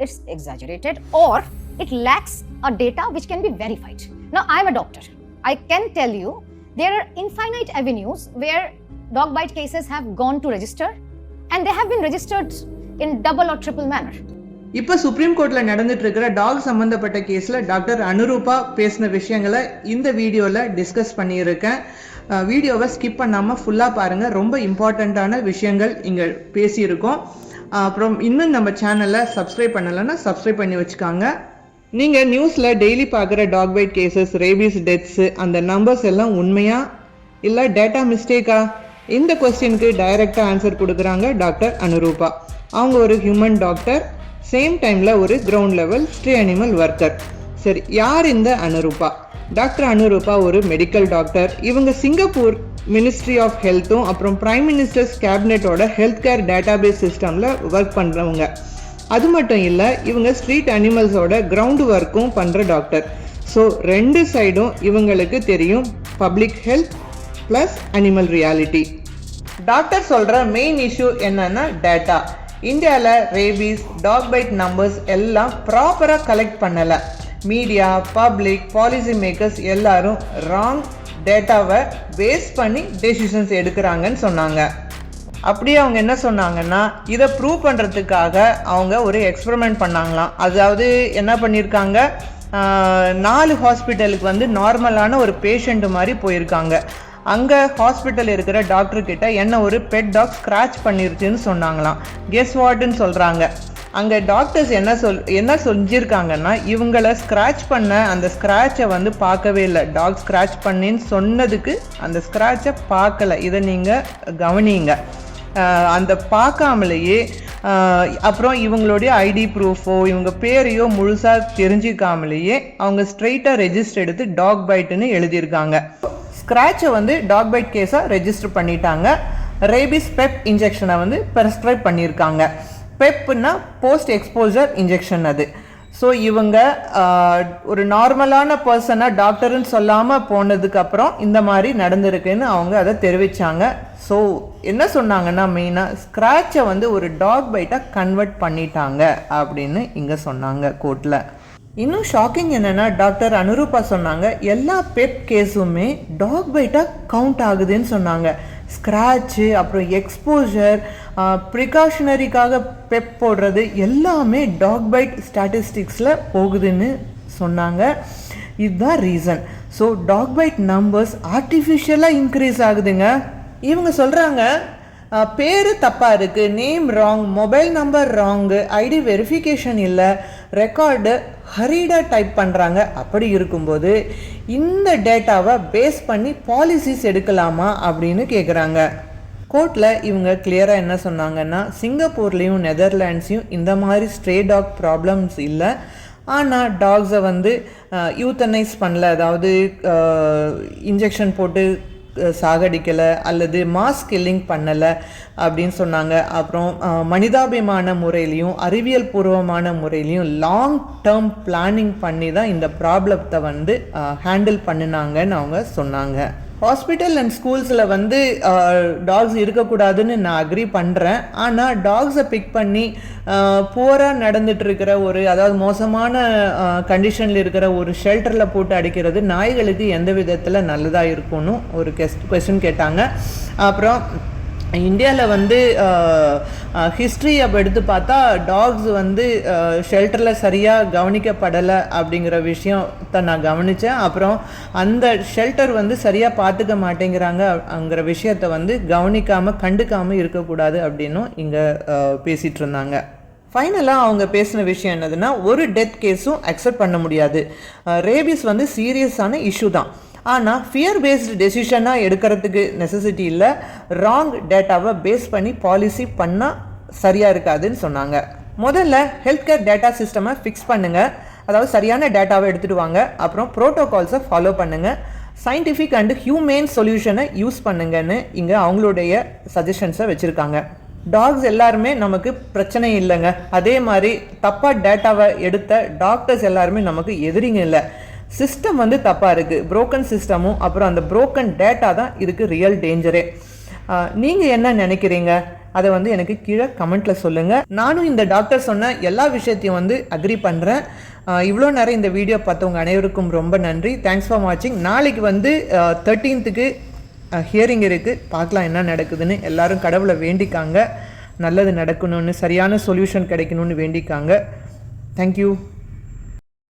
it's exaggerated, or it lacks a data which can be verified. Now, I'm a doctor. I can tell you there are infinite avenues where dog bite cases have gone to register, and they have been registered in double or triple manner. இப்போ supreme கோர்ட்ல நடந்துட்டு இருக்கிற talk சம்பந்தப்பட்ட கேஸ்ல doctor அனுரூபா பேசின விஷயங்களை இந்த வீடியோல டிஸ்கஸ் பண்ணியிருக்கேன். வீடியோவை ஸ்கிப் பண்ணாம ஃபுல்லா பாருங்க. ரொம்ப இம்பார்ட்டண்ட்டான விஷயங்கள் இங்க பேசியிருக்கோம். அப்புறம் இன்னும் நம்ம சேனலை சப்ஸ்கிரைப் பண்ணலைன்னா சப்ஸ்கிரைப் பண்ணி வச்சுக்காங்க. நீங்கள் நியூஸில் டெய்லி பார்க்குற dog bite cases, rabies deaths, அந்த நம்பர்ஸ் எல்லாம் உண்மையா இல்லை டேட்டா மிஸ்டேக்கா? இந்த கொஸ்டினுக்கு டைரெக்டாக ஆன்சர் கொடுக்குறாங்க டாக்டர் அனுரூபா. அவங்க ஒரு ஹியூமன் டாக்டர், சேம் டைமில் ஒரு ground level stray animal worker. சரி, யார் இந்த அனுரூபா? டாக்டர் அனுரூபா ஒரு மெடிக்கல் டாக்டர். இவங்க சிங்கப்பூர் மினிஸ்ட்ரி ஆஃப் ஹெல்த்தும் அப்புறம் பிரைம் மினிஸ்டர்ஸ் கேபினெட்டோட ஹெல்த் கேர் டேட்டாபேஸ் சிஸ்டமில் ஒர்க் பண்ணுறவங்க. அது மட்டும் இல்லை, இவங்க ஸ்ட்ரீட் அனிமல்ஸோட கிரவுண்ட் ஒர்க்கும் பண்ணுற டாக்டர். ஸோ ரெண்டு சைடும் இவங்களுக்கு தெரியும், public health plus animal reality. Doctor சொல்கிற மெயின் இஷ்யூ என்னன்னா டேட்டா. இந்தியாவில் ரேபீஸ், டாக் பைட் நம்பர்ஸ் எல்லாம் ப்ராப்பராக கலெக்ட் பண்ணலை. மீடியா, பப்ளிக், பாலிசி மேக்கர்ஸ் எல்லாரும் ராங் டேட்டாவை பேஸ் பண்ணி டெசிஷன்ஸ் எடுக்கிறாங்கன்னு சொன்னாங்க. அப்படியே அவங்க என்ன சொன்னாங்கன்னா, இதை ப்ரூவ் பண்ணுறதுக்காக அவங்க ஒரு எக்ஸ்பெரிமெண்ட் பண்ணாங்களாம். அதாவது என்ன பண்ணியிருக்காங்க, 4 ஹாஸ்பிட்டலுக்கு வந்து நார்மலான ஒரு பேஷண்ட் மாதிரி போயிருக்காங்க. அங்கே ஹாஸ்பிட்டல் இருக்கிற டாக்டர்கிட்ட என்ன ஒரு பெட் டாக் ஸ்க்ராட்ச் பண்ணிருச்சுன்னு சொன்னாங்களாம். கெஸ் வாட்ன்னு சொல்கிறாங்க. அங்கே டாக்டர்ஸ் என்ன செஞ்சுருக்காங்கன்னா, இவங்களை ஸ்க்ராட்ச் பண்ண அந்த ஸ்க்ராட்சை வந்து பார்க்கவே இல்லை. டாக் ஸ்க்ராட்ச் பண்ணின்னு சொன்னதுக்கு அந்த ஸ்க்ராட்சை பார்க்கல. இதை நீங்கள் கவனிங்க. அந்த பார்க்காமலேயே அப்புறம் இவங்களுடைய ஐடி ப்ரூஃபோ இவங்க பேரையோ முழுசாக தெரிஞ்சிக்காமலேயே அவங்க ஸ்ட்ரெயிட்டாக ரெஜிஸ்டர் எடுத்து டாக் பைட்டுன்னு எழுதியிருக்காங்க. ஸ்க்ராட்சை வந்து டாக் பைட் கேஸாக ரெஜிஸ்டர் பண்ணிட்டாங்க. ரேபிஸ் பெப் இன்ஜெக்ஷனை வந்து ப்ரெஸ்கிரைப் பண்ணியிருக்காங்க. பெப்னா போஸ்ட் எக்ஸ்போஜர் இன்ஜெக்ஷன் அது. ஸோ இவங்க ஒரு நார்மலான பர்சனாக டாக்டர்னு சொல்லாமல் போனதுக்கப்புறம் இந்த மாதிரி நடந்திருக்குன்னு அவங்க அதை தெரிவித்தாங்க. ஸோ என்ன சொன்னாங்கன்னா, மெயினாக ஸ்க்ராட்சை வந்து ஒரு டாக் பைட்டாக கன்வெர்ட் பண்ணிட்டாங்க அப்படின்னு இங்கே சொன்னாங்க கோர்ட்டில். இன்னும் ஷாக்கிங் என்னென்னா, டாக்டர் அனுரூபா சொன்னாங்க எல்லா பெப் கேஸுமே டாக் பைட்டாக கவுண்ட் ஆகுதுன்னு சொன்னாங்க. ஸ்க்ராட்சு, அப்புறம் எக்ஸ்போஜர், ப்ரிகாஷனரிக்காக பெப் போடுறது எல்லாமே டாக் பைட் ஸ்டாட்டிஸ்டிக்ஸில் போகுதுன்னு சொன்னாங்க. இதுதான் reason. So dog bite numbers ஆர்டிஃபிஷியலாக இன்க்ரீஸ் ஆகுதுங்க. இவங்க சொல்கிறாங்க பேர் தப்பாக இருக்குது, name wrong, mobile number wrong, ID verification இல்லை, ரெக்கார்டு ஹரீடாக டைப் பண்ணுறாங்க. அப்படி இருக்கும்போது இந்த டேட்டாவை பேஸ் பண்ணி பாலிசிஸ் எடுக்கலாமா அப்படின்னு கேட்குறாங்க. கோர்ட்டில் இவங்க கிளியராக என்ன சொன்னாங்கன்னா, சிங்கப்பூர்லேயும் நெதர்லாண்ட்ஸையும் இந்த மாதிரி ஸ்ட்ரே டாக் ப்ராப்ளம்ஸ் இல்லை. ஆனால் டாக்ஸை வந்து யூத்தனைஸ் பண்ணல, அதாவது இன்ஜெக்ஷன் போட்டு சாகடிக்கலை அல்லது மாஸ் கில்லிங் பண்ணலை அப்படின்னு சொன்னாங்க. அப்புறம் மனிதாபிமான முறையிலையும் அறிவியல் பூர்வமான முறையிலையும் லாங் டேர்ம் பிளானிங் பண்ணி தான் இந்த ப்ராப்ளத்தை வந்து ஹேண்டில் பண்ணினாங்கன்னு அவங்க சொன்னாங்க. ஹாஸ்பிட்டல் அண்ட் ஸ்கூல்ஸில் வந்து டாக்ஸ் இருக்கக்கூடாதுன்னு நான் அக்ரி பண்ணுறேன். ஆனால் டாக்ஸை பிக் பண்ணி புவராக நடந்துட்டு இருக்கிற அதாவது மோசமான கண்டிஷனில் இருக்கிற ஒரு ஷெல்டரில் போட்டு அடிக்கிறது நாய்களுக்கு எந்த விதத்தில் நல்லதாக இருக்கும்னு ஒரு கொஸ்டின் கேட்டாங்க. அப்புறம் இந்தியாவில் வந்து ஹிஸ்ட்ரி அப்போ எடுத்து பார்த்தா டாக்ஸ் வந்து ஷெல்டரில் சரியாக கவனிக்கப்படலை அப்படிங்கிற விஷயத்தை நான் கவனித்தேன். அப்புறம் அந்த ஷெல்டர் வந்து சரியாக பார்த்துக்க மாட்டேங்கிறாங்கங்கிற விஷயத்தை வந்து கவனிக்காமல் கண்டுக்காமல் இருக்கக்கூடாது அப்படின்னும் இங்கே பேசிகிட்டு இருந்தாங்க. ஃபைனலாக அவங்க பேசின விஷயம் என்னதுன்னா, ஒரு டெத் கேஸும் அக்செப்ட் பண்ண முடியாது. ரேபிஸ் வந்து சீரியஸான இஷ்யூ தான். ஆனால் ஃபியர் பேஸ்டு டெசிஷனாக எடுக்கிறதுக்கு நெசசிட்டி இல்லை. ராங் டேட்டாவை பேஸ் பண்ணி பாலிசி பண்ணால் சரியாக இருக்காதுன்னு சொன்னாங்க. முதல்ல ஹெல்த் கேர் டேட்டா சிஸ்டமை ஃபிக்ஸ் பண்ணுங்கள், அதாவது சரியான டேட்டாவை எடுத்துகிட்டு வாங்க. அப்புறம் ப்ரோட்டோகால்ஸை ஃபாலோ பண்ணுங்கள். சயின்டிஃபிக் அண்ட் ஹியூமேன் சொல்யூஷனை யூஸ் பண்ணுங்கன்னு இங்கே அவங்களுடைய சஜஷன்ஸை வச்சுருக்காங்க. டாக்ஸ் எல்லாருமே நமக்கு பிரச்சனை இல்லைங்க. அதே மாதிரி தப்பாக டேட்டாவை எடுத்த டாக்டர்ஸ் எல்லாருமே நமக்கு எதிரிங்க இல்லை. சிஸ்டம் வந்து தப்பாக இருக்குது. புரோக்கன் சிஸ்டமும் அப்புறம் அந்த புரோக்கன் டேட்டா தான் இதுக்கு ரியல் டேஞ்சரே. நீங்கள் என்ன நினைக்கிறீங்க? அதை வந்து எனக்கு கீழே கமெண்ட்டில் சொல்லுங்கள். நானும் இந்த டாக்டர் சொன்ன எல்லா விஷயத்தையும் வந்து அக்ரி பண்ணுறேன். இவ்வளோ நேரம் இந்த வீடியோ பார்த்தவங்க அனைவருக்கும் ரொம்ப நன்றி. தேங்க்ஸ் ஃபார் வாட்சிங். நாளைக்கு வந்து 13th ஹியரிங் இருக்குது. பார்க்கலாம் என்ன நடக்குதுன்னு. எல்லாரும் கடவுளை வேண்டிக்காங்க, நல்லது நடக்கணும்னு, சரியான சொல்யூஷன் கிடைக்கணும்னு வேண்டிக்காங்க. தேங்க்யூ.